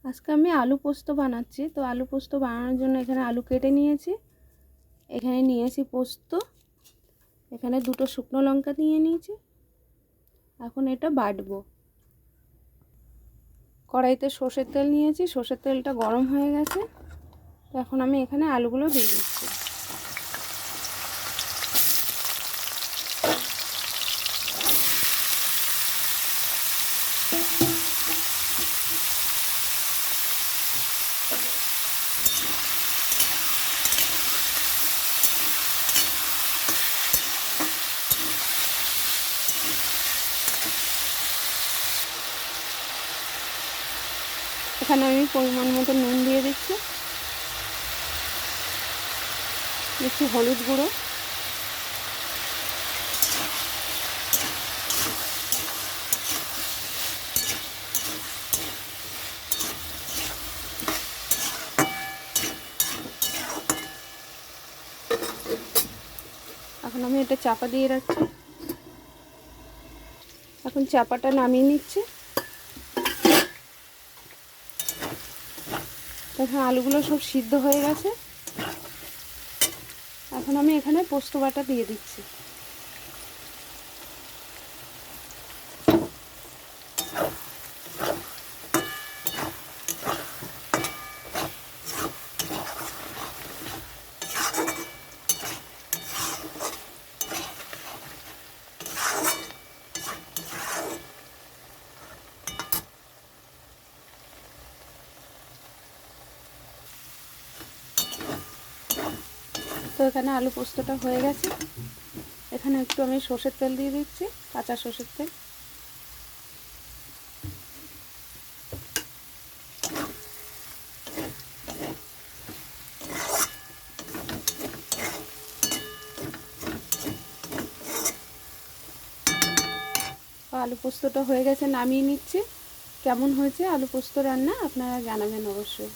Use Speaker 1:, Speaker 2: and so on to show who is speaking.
Speaker 1: আজকে আমি আলু পোস্ত বানাচ্ছি। তো আলু পোস্ত বানানোর জন্য এখানে আলু কেটে নিয়েছি, এখানে নিয়েছি পোস্ত, এখানে দুটো শুকনো লঙ্কা নিয়ে নিয়েছি। এখন এটা বাটবো। কড়াইতে সর্ষের তেল নিয়েছি, সর্ষের তেলটা গরম হয়ে গেছে। তো এখন আমি এখানে আলুগুলো দিয়ে দিচ্ছি। এখানে আমি পরিমাণ মতো নুন দিয়ে দিচ্ছি, একটু হলুদ গুঁড়ো, এখন আমি এটা চাপা দিয়ে রাখছি। এখন চাপাটা নামিয়ে নিচ্ছি। এখন আলুগুলো সব সিদ্ধ হয়ে গেছে। এখন আমি এখানে পোস্ত বাটা দিয়ে দিচ্ছি। তো এখানে আলু পোস্তটা হয়ে গেছে। এখানে একটু আমি সর্ষের তেল দিয়ে দিচ্ছি, কাঁচা সর্ষের তেল। আলু পোস্তটা হয়ে গেছে, নামিয়ে নিচ্ছি। কেমন হয়েছে আলু পোস্ত রান্না আপনারা জানাবেন অবশ্যই।